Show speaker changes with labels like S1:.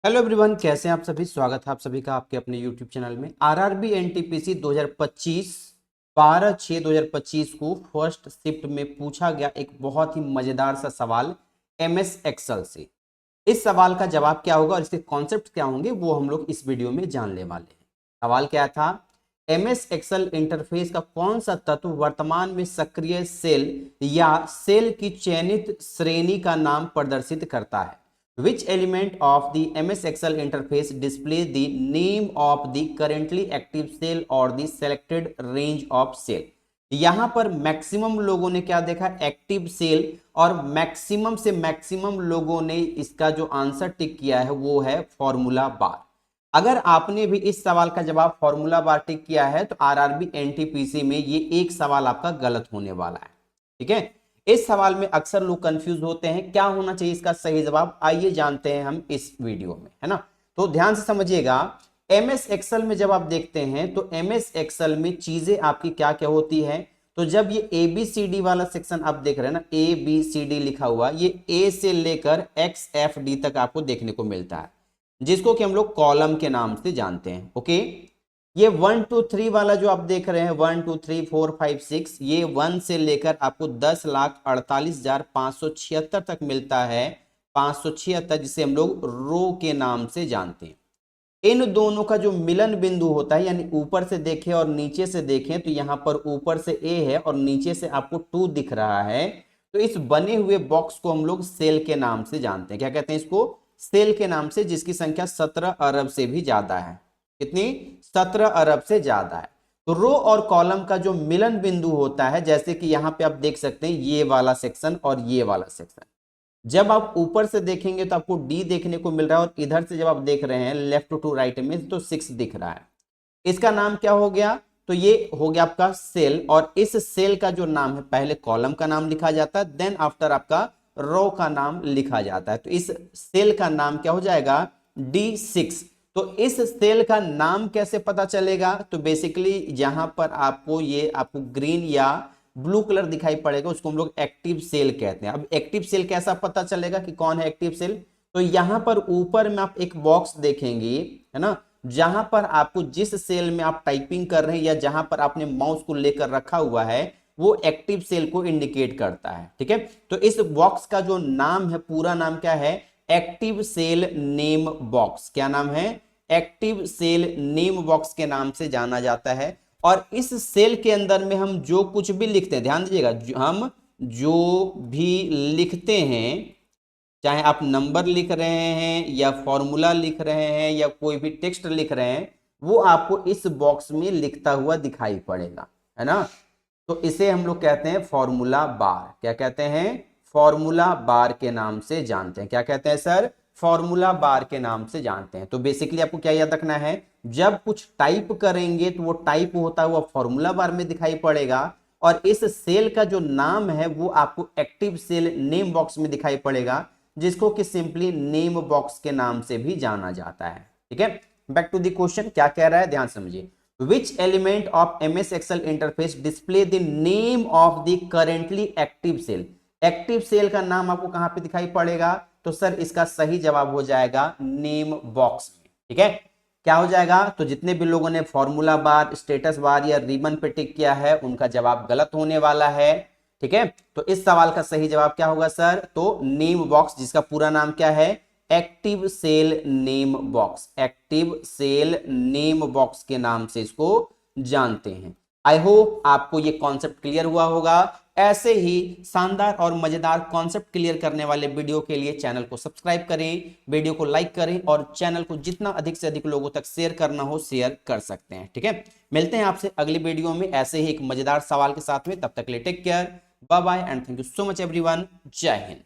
S1: Hello everyone, कैसे हैं आप सभी। स्वागत है आप सभी का आपके अपने यूट्यूब चैनल में। आरआरबी एनटीपीसी 2025 12/6/2025 को फर्स्ट शिफ्ट में पूछा गया एक बहुत ही मजेदार सा सवाल एमएस एक्सेल से। इस सवाल का जवाब क्या होगा और इसके कॉन्सेप्ट क्या होंगे वो हम लोग इस वीडियो में जानने वाले हैं। सवाल क्या था, एमएस एक्सेल इंटरफेस का कौन सा तत्व वर्तमान में सक्रिय सेल या सेल की चयनित श्रेणी का नाम प्रदर्शित करता है। Which element of the MS Excel interface display the name of the currently active cell or the selected range of cell। यहां पर मैक्सिमम लोगों ने क्या देखा, एक्टिव सेल, और मैक्सिमम से मैक्सिमम लोगों ने इसका जो आंसर टिक किया है वो है फॉर्मूला बार। अगर आपने भी इस सवाल का जवाब फॉर्मूला बार टिक किया है तो आरआरबी एनटीपीसी में ये एक सवाल आपका गलत होने वाला है। ठीक है, इस सवाल में अक्सर लोग कंफ्यूज होते हैं क्या होना चाहिए इसका सही जवाब। आइए जानते हैं हम इस वीडियो में, है ना। तो ध्यान से समझिएगा, एमएस एक्सेल में जब आप देखते हैं तो एमएस एक्सेल में चीजें आपकी क्या क्या होती है। तो जब ये ए बी सी डी वाला सेक्शन आप देख रहे हैं ना, ए बी सी डी लिखा हुआ, ये ए से लेकर एक्स एफ डी तक आपको देखने को मिलता है, जिसको कि हम लोग कॉलम के नाम से जानते हैं। ओके, ये 1 2 3 वाला जो आप देख रहे हैं 1 2 3 4 5 6, ये 1 से लेकर आपको 10,48,576 तक मिलता है, 576, जिसे हम लोग रो के नाम से जानते हैं। इन दोनों का जो मिलन बिंदु होता है, यानी ऊपर से देखें और नीचे से देखें तो यहां पर ऊपर से ए है और नीचे से आपको 2 दिख रहा है, तो इस बने हुए बॉक्स को हम लोग सेल के नाम से जानते हैं। क्या कहते हैं इसको? सेल के नाम से, जिसकी संख्या 17 अरब से भी ज्यादा है। कितनी? 17 अरब से ज्यादा है। तो रो और कॉलम का जो मिलन बिंदु होता है, जैसे कि यहां पे आप देख सकते हैं ये वाला सेक्शन और ये वाला सेक्शन, जब आप ऊपर से देखेंगे तो आपको डी देखने को मिल रहा है और इधर से जब आप देख रहे हैं लेफ्ट टू राइट में तो 6 दिख रहा है। इसका नाम क्या हो गया? तो ये हो गया आपका सेल, और इस सेल का जो नाम है पहले कॉलम का नाम लिखा जाता है, देन आफ्टर आपका रो का नाम लिखा जाता है। तो इस सेल का नाम क्या हो जाएगा? D6। तो इस सेल का नाम कैसे पता चलेगा? तो बेसिकली जहां पर आपको ये आपको ग्रीन या ब्लू कलर दिखाई पड़ेगा उसको हम लोग एक्टिव सेल कहते हैं। अब एक्टिव सेल कैसा पता चलेगा कि कौन है एक्टिव सेल? तो यहां पर ऊपर में आप एक बॉक्स देखेंगे, है ना, जहां पर आपको जिस सेल में आप टाइपिंग कर रहे हैं या जहां पर आपने माउस को लेकर रखा हुआ है वो एक्टिव सेल को इंडिकेट करता है। ठीक है, तो इस बॉक्स का जो नाम है, पूरा नाम क्या है? Active cell name box. क्या नाम है? एक्टिव सेल नेम बॉक्स के नाम से जाना जाता है। और इस सेल के अंदर में हम जो कुछ भी लिखते हैं, ध्यान दीजिएगा, हम जो भी लिखते हैं, चाहे आप नंबर लिख रहे हैं या फॉर्मूला लिख रहे हैं या कोई भी टेक्स्ट लिख रहे हैं, वो आपको इस बॉक्स में लिखता हुआ दिखाई पड़ेगा, है ना। तो इसे हम लोग कहते हैं फॉर्मूला बार। क्या कहते हैं? फॉर्मूला बार के नाम से जानते हैं। क्या कहते हैं सर? फॉर्मूला बार के नाम से जानते हैं। तो बेसिकली आपको क्या याद रखना है, जब कुछ टाइप करेंगे तो वो टाइप होता हुआ फॉर्मूला बार में दिखाई पड़ेगा, और इस सेल का जो नाम है वो आपको एक्टिव सेल नेम बॉक्स में दिखाई पड़ेगा, जिसको कि सिंपली नेम बॉक्स के नाम से भी जाना जाता है। ठीक है, बैक टू द क्वेश्चन, क्या कह रहा है ध्यान समझिए। Which element of MS Excel interface display the name of the currently active cell? Active cell का नाम आपको कहां पे दिखाई पड़ेगा? तो सर इसका सही जवाब हो जाएगा नेम बॉक्स में। ठीक है, क्या हो जाएगा? तो जितने भी लोगों ने फॉर्मूला बार, स्टेटस बार या रिबन पे टिक किया है उनका जवाब गलत होने वाला है। ठीक है, तो इस सवाल का सही जवाब क्या होगा सर? तो नेम बॉक्स, जिसका पूरा नाम क्या है? Active cell name box. Active cell name box के नाम से इसको जानते हैं। आई होप आपको ये कॉन्सेप्ट क्लियर हुआ होगा। ऐसे ही शानदार और मजेदार कॉन्सेप्ट क्लियर करने वाले वीडियो के लिए चैनल को सब्सक्राइब करें, वीडियो को लाइक करें और चैनल को जितना अधिक से अधिक लोगों तक शेयर करना हो शेयर कर सकते हैं। ठीक है, मिलते हैं आपसे अगली वीडियो में ऐसे ही एक मजेदार सवाल के साथ में। तब तक के लिए take care, bye bye and thank you so much everyone. जय हिंद।